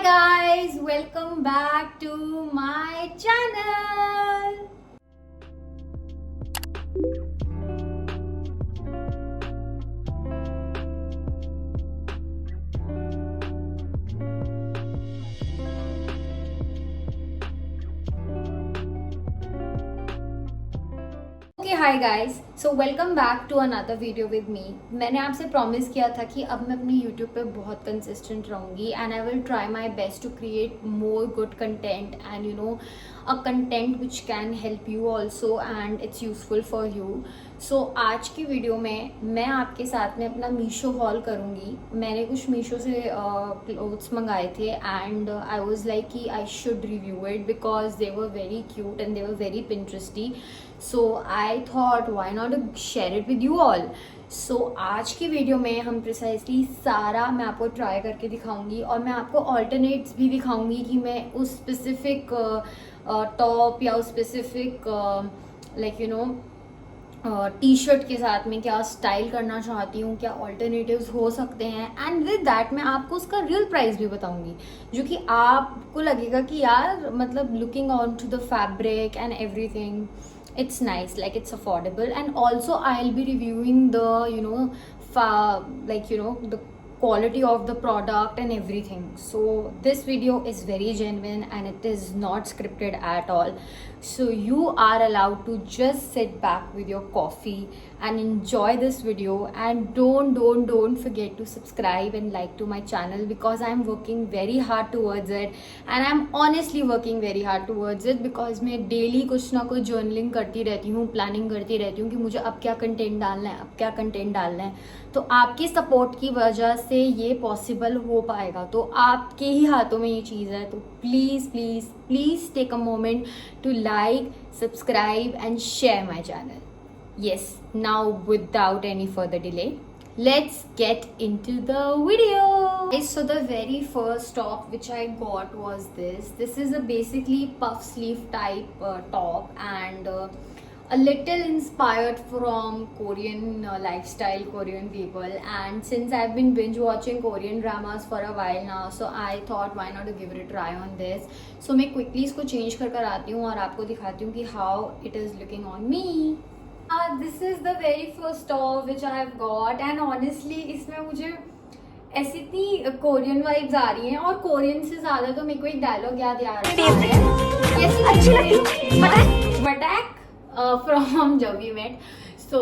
guys, welcome back to my channel. Okay hi guys, so welcome back to another video with me. मैंने आपसे promise किया था कि अब मैं अपने यूट्यूब पे बहुत कंसिस्टेंट रहूँगी and I will try my best to create more good content and you know a content which can help you also and it's useful for you. So आज की वीडियो में मैं आपके साथ में अपना मीशो हॉल करूँगी। मैंने कुछ मीशो से क्लोथ्स मंगाए थे एंड आई वॉज लाइक कि I should review it because they were very cute and they were very pinteresty. So I thought why not share it with you all. So आज की video में हम precisely सारा मैं आपको try करके दिखाऊंगी और मैं आपको ऑल्टरनेट्स भी दिखाऊंगी कि मैं उस स्पेसिफिक टॉप या उस specific like you no T shirt के साथ में क्या स्टाइल करना चाहती हूँ, क्या ऑल्टरनेटिव्स हो सकते हैं एंड विद दैट मैं आपको उसका रियल प्राइस भी बताऊंगी जो कि आपको लगेगा कि यार मतलब looking on to the fabric and everything it's nice, like it's affordable. And also I'll be reviewing the the quality of the product and everything. So this video is very genuine and it is not scripted at all. So you are allowed to just sit back with your coffee and enjoy this video, and don't forget to subscribe and like to my channel because I'm working very hard towards it and I'm honestly working very hard towards it because मैं daily कुछ ना कुछ journaling करती रहती हूँ, planning करती रहती हूँ कि मुझे अब क्या content डालना है, अब क्या content डालना है। तो आपकी सपोर्ट की वजह से ये पॉसिबल हो पाएगा, तो आपके ही हाथों में ये चीज़ है। तो please please please take a moment to like, subscribe and share my channel. Yes, now without any further delay, let's get into the video. So the very first top which I got was this. This is a basically puff sleeve type top and a little inspired from Korean lifestyle, Korean people. And since I've been binge watching Korean dramas for a while now, so I thought why not to give it a try on this. So मैं quickly इसको change कर आती हूँ और आपको दिखाती हूँ कि how it is looking on me. This is the very first top which I have got and honestly इसमें मुझे ऐसी इतनी कोरियन वाइब्स आ रही हैं और कोरियन से ज़्यादा तो मेरे को एक डायलॉग याद आ रहा है बटैक from Jab We Met. So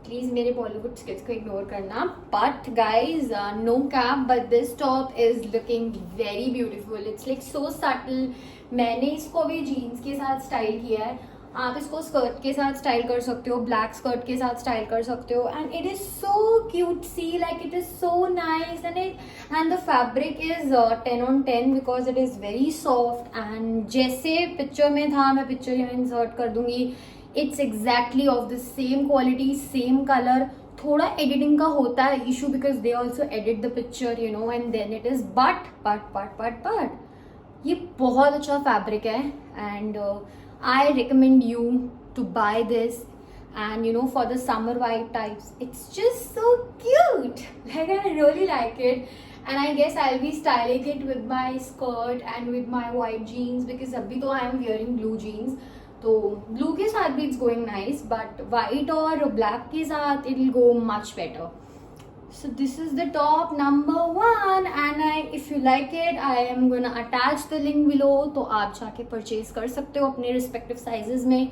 please मेरे बॉलीवुड स्किट्स को इग्नोर करना, but guys no cap, but this top is looking very beautiful. It's like so subtle. मैंने इसको भी जीन्स के साथ स्टाइल किया है, आप इसको स्कर्ट के साथ स्टाइल कर सकते हो, ब्लैक स्कर्ट के साथ स्टाइल कर सकते हो and it is so cute see, like it is so nice and the fabric is 10 on 10 because it is very soft and जैसे पिक्चर में था, मैं पिक्चर यहाँ इंसर्ट कर दूंगी, it's exactly of the same quality, same colour. थोड़ा editing का होता है issue because they also edit the picture you know and then it is but ये बहुत अच्छा फैब्रिक है and I recommend you to buy this and you know for the summer vibe types it's just so cute, like I really like it and I guess I'll be styling it with my skirt and with my white jeans because abhi to I am wearing blue jeans, तो blue के साथ भी it's going nice but white और black के साथ it'll go much better. So this is the top number 1 and if you like it I am gonna attach the link below, तो आप जाके परचेज कर सकते हो अपने रिस्पेक्टिव साइजेस में।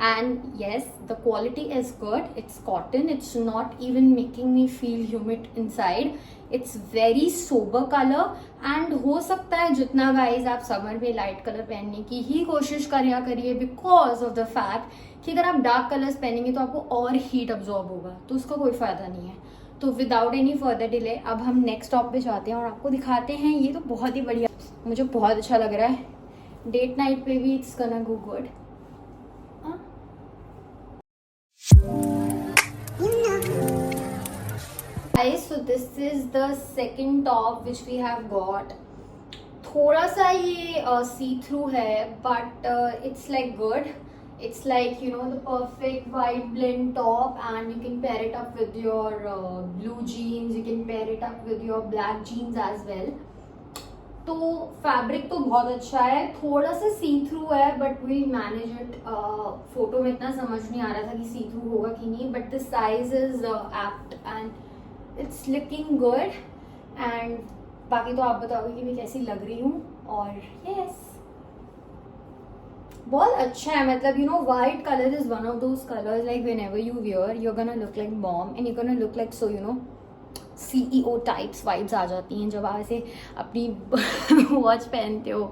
and yes, the quality is good, it's cotton, it's not even making me feel humid inside, it's very sober color and हो सकता है जितना गाइज आप समर में लाइट कलर पहनने की ही कोशिश करिए बिकॉज ऑफ द फैक्ट कि अगर आप डार्क कलर्स पहनेंगे तो आपको और हीट अब्जॉर्ब होगा, तो उसका कोई फायदा नहीं है। तो विदाउट एनी फर्दर डिले अब हम नेक्स्ट टॉप पे जाते हैं और आपको दिखाते हैं। ये तो बहुत ही बढ़िया, मुझे बहुत अच्छा लग रहा है, डेट नाइट पे भी इट्स गना go good. Guys, so this is the second top which we have got. थोड़ा सा ये सी थ्रू है but it's like good. It's like you know the perfect white blend top and you can pair it up with your blue jeans, you can pair it up with your black jeans as well. तो fabric तो बहुत अच्छा है, थोड़ा सा सी through है but will manage it. Photo में इतना समझ नहीं आ रहा था कि सी थ्रू होगा कि नहीं, but the size is apt and it's looking good. And बाकी तो आप बताओगे कि मैं कैसी लग रही हूँ। और यस, बहुत अच्छा है, मतलब you know white colour is one of those colours like whenever you wear you are gonna look like mom and you gonna look like so you know CEO types vibes आ जाती हैं जब आप ऐसे अपनी watch पहनते हो,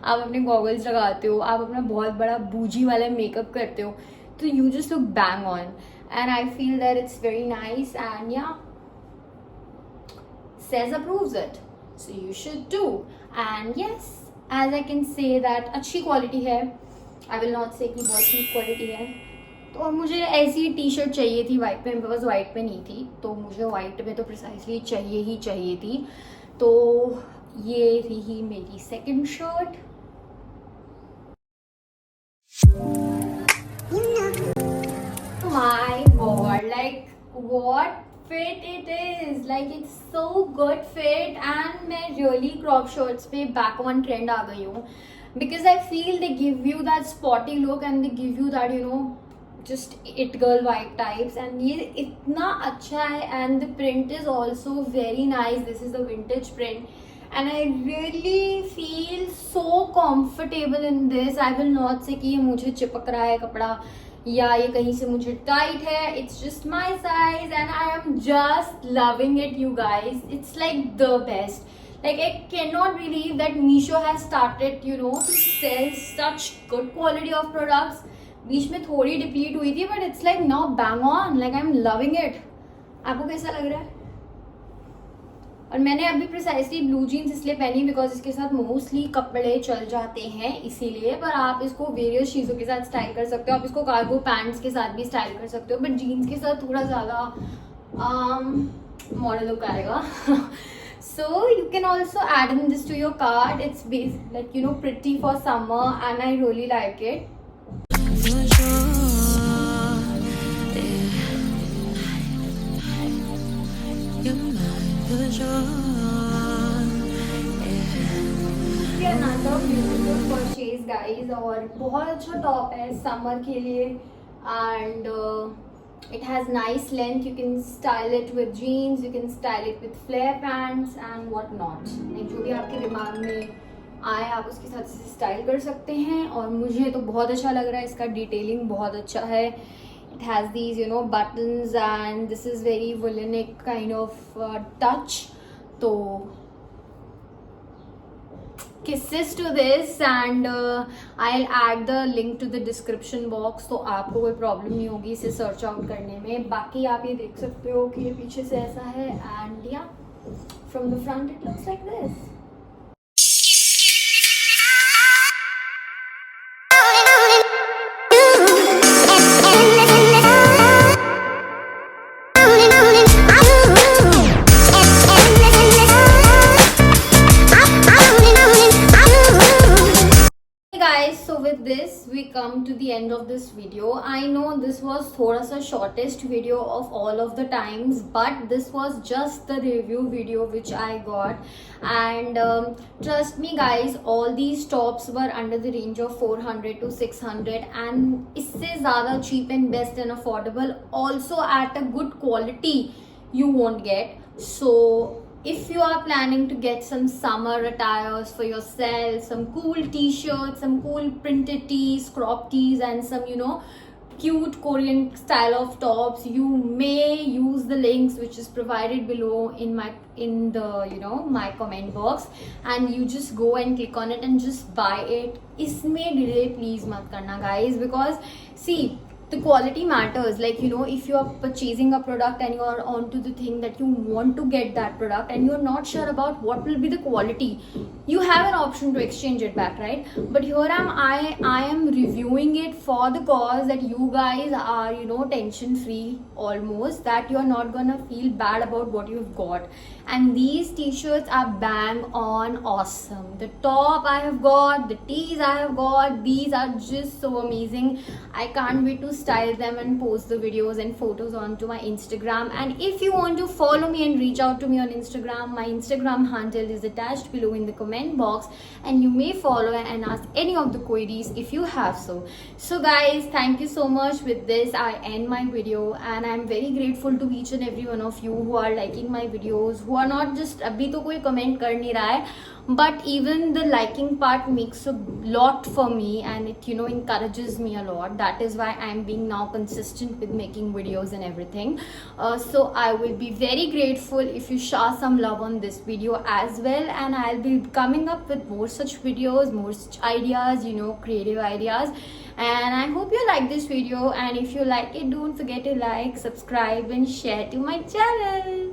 आप अपने गॉगल्स लगाते हो, आप अपना बहुत बड़ा बूजी वाला मेकअप करते हो, तो you just look bang on and I feel that it's very nice and या says approves it, so you should do. And yes, as I can say that अच्छी क्वालिटी है, I will not say कि बहुत cheap quality है। तो मुझे ऐसी T shirt चाहिए थी वाइट में, मेरे पास वाइट में नहीं थी, तो मुझे वाइट में तो प्रिसाइसली चाहिए थी। तो ये रही मेरी second shirt. My God, like what fit it is, like it's so good fit and मैं really crop shorts पे back on trend आ गई हूँ because I feel they give you that spotty look and they give you that you know just it girl vibe types and ये इतना अच्छा है and the print is also very nice. This is the vintage print and I really feel so comfortable in this. I will not say कि ये मुझे चिपक रहा है कपड़ा या ये कहीं से मुझे टाइट है, it's just my size and I am just loving it you guys. It's like the best, like I can not believe that Meesho has started you know to sell such good quality of products. बीच में थोड़ी deplete हुई थी but it's like now bang on, like I am loving it. आपको कैसा लग रहा है? और मैंने अभी प्रिसाइसली ब्लू जीन्स इसलिए पहनी बिकॉज इसके साथ मोस्टली कपड़े चल जाते हैं इसीलिए, पर आप इसको वेरियस चीज़ों के साथ स्टाइल कर सकते हो। आप इसको कार्गो पैंट्स के साथ भी स्टाइल कर सकते हो, बट जीन्स के साथ थोड़ा ज़्यादा मॉडल लुक आएगा। So you can also add in this to your cart. It's like you know pretty for summer and I really like it. Another beautiful purchase guys, और बहुत अच्छा टॉप है summer के लिए and it has nice length. You can style it with jeans, you can style it with flare pants and what not. जो भी आपके दिमाग में आए आप उसके साथ इसे स्टाइल कर सकते हैं और मुझे तो बहुत अच्छा लग रहा है। इसका डिटेलिंग बहुत अच्छा है। It has these you know buttons and this is very woolenic kind of touch. तो kisses to this and I'll add the link to the description box, तो आपको कोई प्रॉब्लम नहीं होगी इसे सर्च आउट करने में। बाकी आप ये देख सकते हो कि ये पीछे से ऐसा है एंड या from the front it looks like this. So with this we come to the end of this video. I know this was thoda sa shortest video of all of the times, but this was just the review video which I got and trust me guys, all these tops were under the range of 400 to 600 and isse zyada cheap and best and affordable, also at a good quality you won't get. So if you are planning to get some summer attires for yourself, some cool t-shirts, some cool printed tees, crop tees and some you know cute Korean style of tops, you may use the links which is provided below in the you know my comment box and you just go and click on it and just buy it. Isme delay please mat karna guys, because see the quality matters. Like you know if you are purchasing a product and you are onto the thing that you want to get that product and you are not sure about what will be the quality, you have an option to exchange it back, right? But here I am reviewing it for the cause that you guys are you know tension free almost, that you are not gonna feel bad about what you've got. And these t-shirts are bang on awesome. The top I have got, the tees I have got, these are just so amazing. I can't wait to style them and post the videos and photos onto my Instagram. And if you want to follow me and reach out to me on Instagram, my Instagram handle is attached below in the comment box, and you may follow and ask any of the queries if you have so guys, thank you so much. With this I end my video, and I'm very grateful to each and every one of you who are liking my videos, who are not just अभी तो कोई comment कर नहीं रहा है, but even the liking part makes a lot for me, and it encourages me a lot. That is why I'm being now consistent with making videos and everything. So I will be very grateful if you shower some love on this video as well, and I'll be coming up with more such videos, more such ideas, creative ideas. And I hope you like this video, and if you like it, don't forget to like, subscribe and share to my channel.